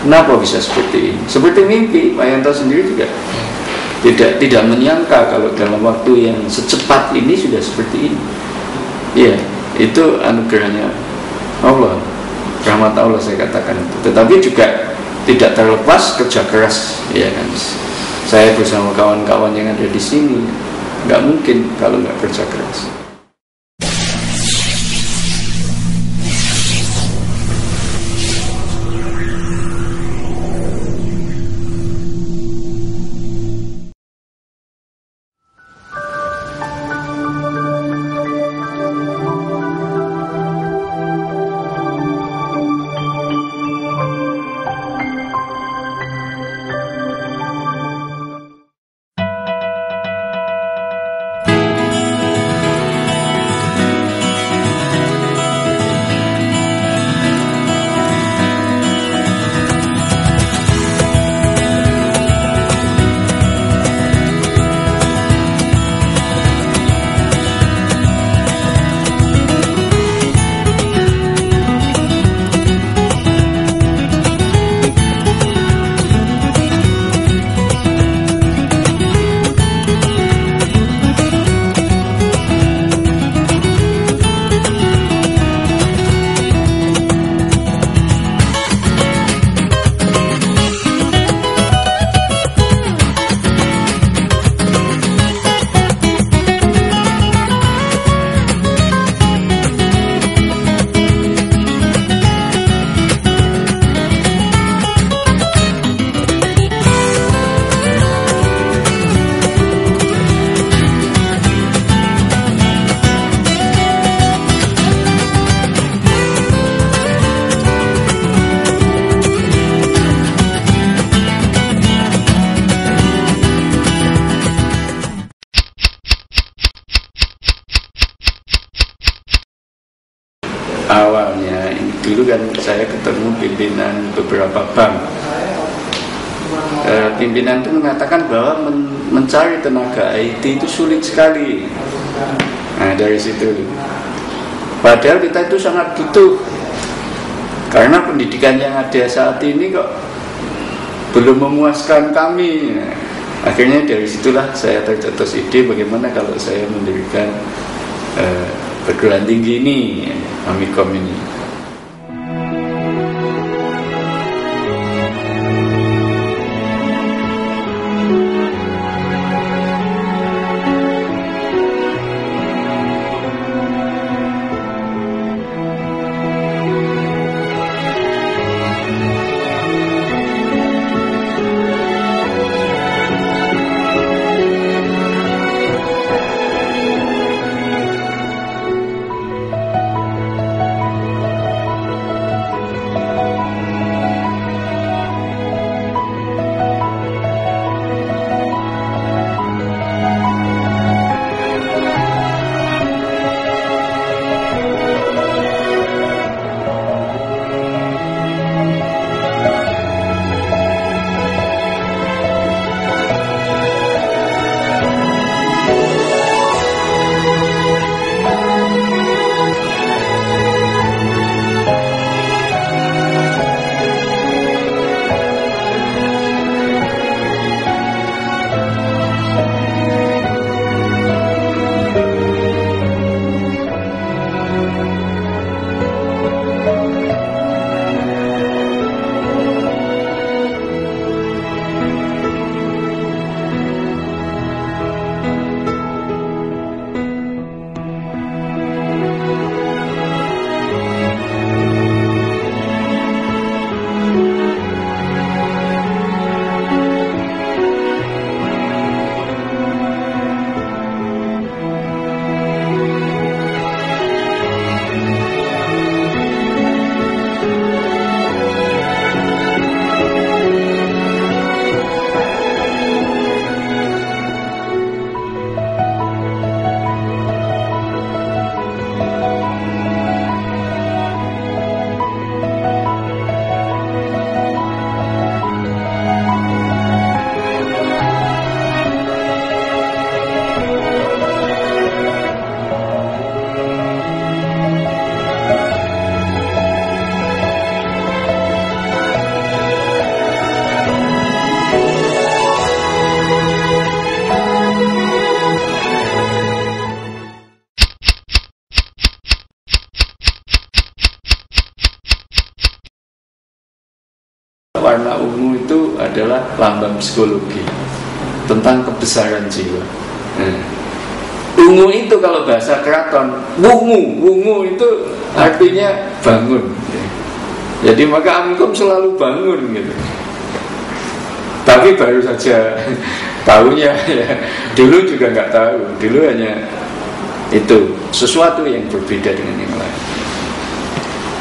Kenapa bisa seperti ini? Seperti mimpi, Pak Yanto sendiri juga tidak menyangka kalau dalam waktu yang secepat ini sudah seperti ini. Ya, itu anugerahnya Allah, rahmat Allah saya katakan itu. Tetapi juga tidak terlepas kerja keras, ya kan. Saya bersama kawan-kawan yang ada di sini, nggak mungkin kalau nggak kerja keras. Awalnya dulu kan saya ketemu pimpinan beberapa bank. Pimpinan itu mengatakan bahwa mencari tenaga IT itu sulit sekali. Nah dari situ, padahal kita itu sangat butuh, karena pendidikan yang ada saat ini kok belum memuaskan kami. Akhirnya dari situlah saya tercetus ide bagaimana kalau saya mendirikan perguruan tinggi ini, Amikom ini. adalah lambang psikologi tentang kebesaran jiwa. Ungu itu kalau bahasa keraton, wungu itu artinya bangun. Jadi maka Amikom selalu bangun gitu. Tapi baru saja tahunya ya. Dulu juga nggak tahu. Dulu hanya itu sesuatu yang berbeda dengan yang lain.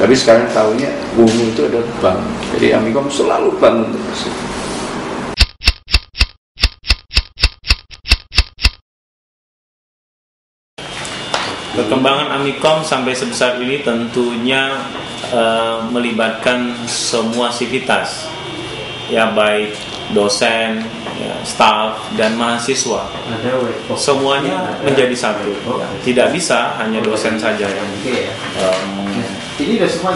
Tapi sekarang tahunya wungu itu adalah bangun. Jadi Amikom selalu bangun terus. Perkembangan Amikom sampai sebesar ini tentunya melibatkan semua sivitas, ya, baik dosen, ya, staf, dan mahasiswa. Semuanya menjadi satu. Ya. Tidak bisa hanya dosen saja yang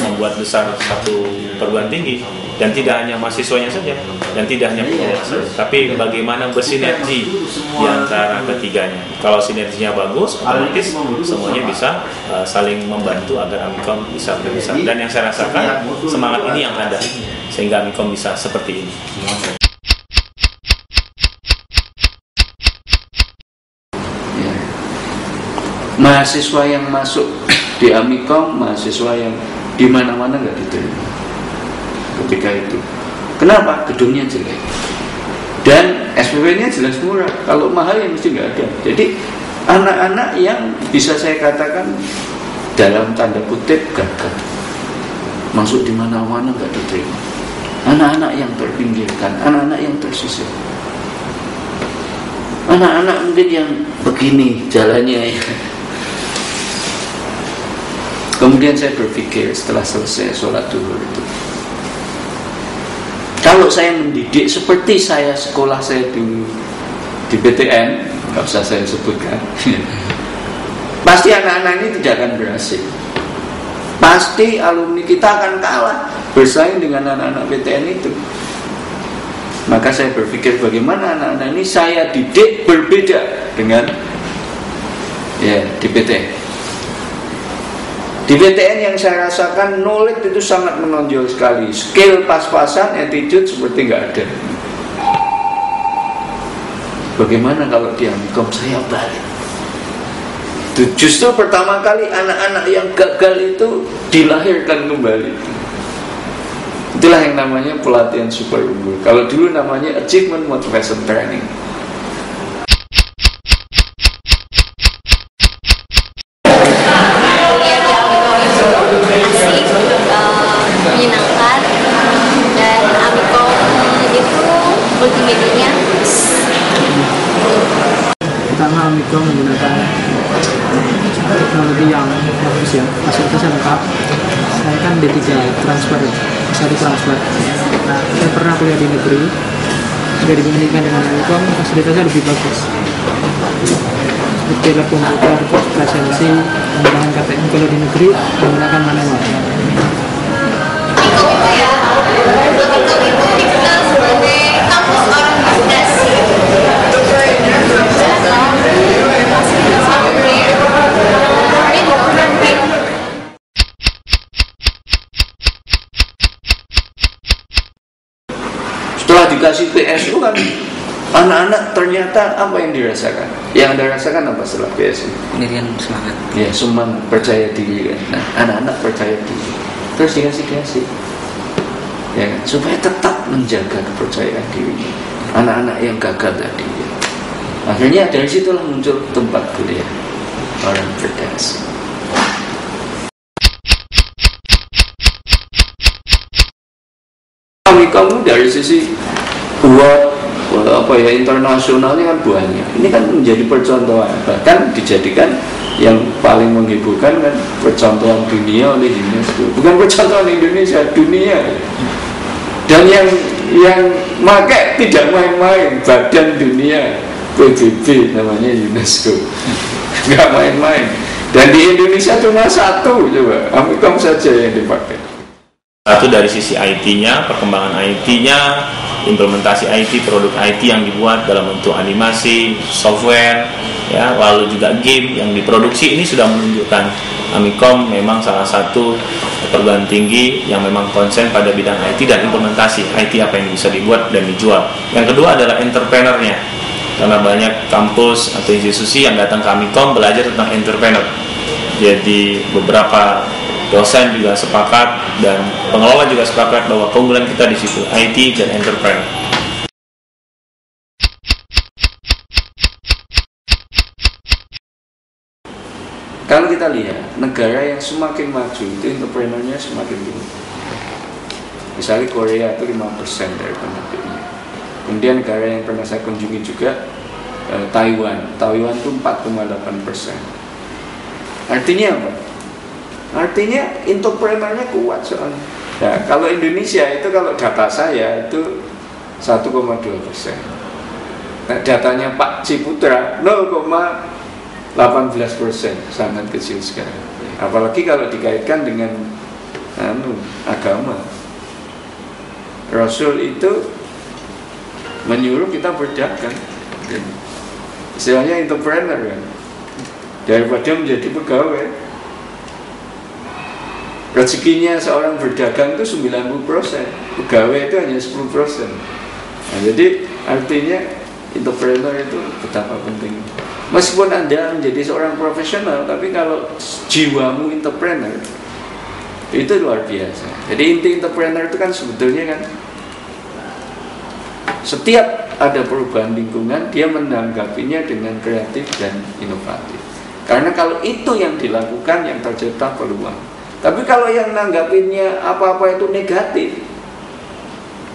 membuat besar satu perguruan tinggi, dan tidak hanya mahasiswanya saja, dan tidak hanya pengusaha, tapi bagaimana bersinergi di antara ketiganya. Kalau sinerginya bagus, otomatis semuanya bisa saling membantu agar Amikom bisa berbesar. Dan yang saya rasakan semangat ini yang ada sehingga Amikom bisa seperti ini. Mahasiswa yang masuk di Amikom, mahasiswa yang di mana-mana nggak diterima ketika itu. Kenapa? Gedungnya jelek dan SPP-nya jelas murah. Kalau mahal ya mesti nggak ada. Jadi anak-anak yang bisa saya katakan dalam tanda kutip gagal, masuk di mana-mana nggak diterima. Anak-anak yang terpinggirkan, anak-anak yang tersisih, anak-anak mungkin yang begini jalannya ya. Kemudian saya berpikir setelah selesai sholat duhur itu, kalau saya mendidik seperti sekolah saya dulu di PTN, nggak usah saya sebutkan, pasti anak-anak ini tidak akan berhasil. Pasti alumni kita akan kalah bersaing dengan anak-anak PTN itu. Maka saya berpikir bagaimana anak-anak ini saya didik berbeda dengan di PTN. Di PTN yang saya rasakan knowledge itu sangat menonjol sekali. Skill pas-pasan, attitude seperti nggak ada. Bagaimana kalau di Amikom saya balik? Justru pertama kali anak-anak yang gagal itu dilahirkan kembali. Itulah yang namanya pelatihan super unggul. Kalau dulu namanya achievement motivation training. Pertama, Amikom menggunakan teknologi yang bagus ya, fasilitasnya lengkap. Saya kan D3 transfer, S1 transfer. Nah, saya pernah kuliah di negeri. Jika dibandingkan dengan Amikom, fasilitasnya lebih bagus. Seperti lab komputer, presensi, menggunakan KTM. Kalau di negeri menggunakan manual. Setelah dikasih PSU kan anak-anak ternyata apa yang dirasakan? Yang Anda rasakan apa setelah PSU? Pendirian semangat. Ya, semangat, percaya diri kan. Nah, anak-anak percaya diri. Terus dikasih ya kan? Supaya tetap menjaga kepercayaan diri anak-anak yang gagal tadi. Akhirnya dari situlah muncul tempat kuliah orang cerdas. Kamu dari sisi buat internasionalnya kan banyak. Ini kan menjadi percontohan, bahkan dijadikan yang paling menghiburkan kan percontohan dunia oleh UNESCO. Bukan percontohan Indonesia, dunia. Dan yang pakai tidak main-main, badan dunia PBB namanya UNESCO. Nggak main-main. Dan di Indonesia cuma satu coba, Amikom saja yang dipakai. Satu dari sisi IT-nya, perkembangan IT-nya, implementasi IT, produk IT yang dibuat dalam bentuk animasi, software, ya, lalu juga game yang diproduksi. Ini sudah menunjukkan Amikom memang salah satu perguruan tinggi yang memang konsen pada bidang IT dan implementasi IT apa yang bisa dibuat dan dijual. Yang kedua adalah entrepreneurnya, karena banyak kampus atau institusi yang datang ke Amikom belajar tentang entrepreneur. Jadi beberapa dosen juga sepakat dan pengelola juga sepakat bahwa keunggulan kita di situ IT dan entrepreneur. Kalau kita lihat negara yang semakin maju itu entrepreneurnya semakin tinggi. Misalnya Korea itu 5% dari penduduknya. Kemudian negara yang pernah saya kunjungi juga Taiwan itu 4,8%. Artinya apa? Artinya entrepreneurnya kuat soalnya. Nah, kalau Indonesia itu kalau data saya itu 1,2%. Nah, datanya Pak Ciputra 0,18%, sangat kecil sekali. Apalagi kalau dikaitkan dengan agama. Rasul itu menyuruh kita berdagang. Istilahnya entrepreneur kan. Daripada menjadi pegawai. Rezekinya seorang berdagang itu 90%, pegawai itu hanya 10%. Nah, jadi artinya entrepreneur itu betapa penting. Meskipun Anda menjadi seorang profesional, tapi kalau jiwamu entrepreneur, itu luar biasa. Jadi inti entrepreneur itu kan sebetulnya kan, setiap ada perubahan lingkungan, dia menanggapinya dengan kreatif dan inovatif. Karena kalau itu yang dilakukan, yang tercipta peluang. Tapi kalau yang nanggapinnya apa-apa itu negatif,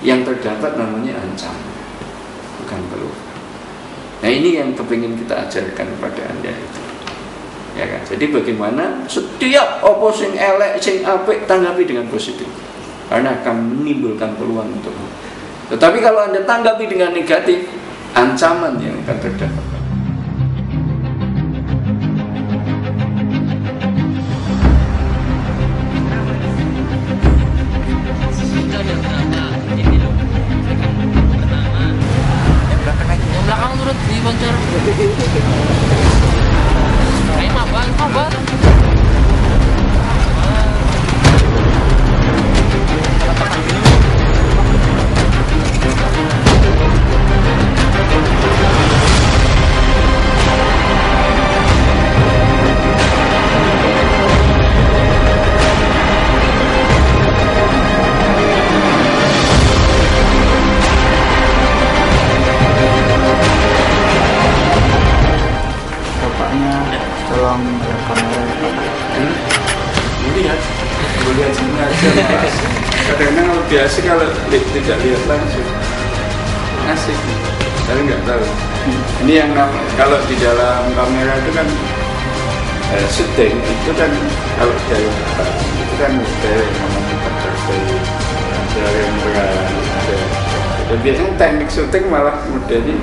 yang terdapat namanya ancaman, bukan peluang. Nah, ini yang kepingin kita ajarkan kepada Anda itu. Ya kan? Jadi bagaimana setiap opo sing elek, sing apik tanggapi dengan positif. Karena akan menimbulkan peluang untukmu. Tetapi kalau Anda tanggapi dengan negatif, ancaman yang akan terdapat. Belakang turut di Boncer. Ayo mabar. Tolong lihat kamera Lihat sini aja. Kadang-kadang lebih asik kalau tidak lihat langsung. Asik. Saya nggak tahu. Ini yang kalau di dalam kamera itu kan syuting itu kan kalau dari itu kan dari kita dari yang berat. Dan biasanya teknik syuting malah modelnya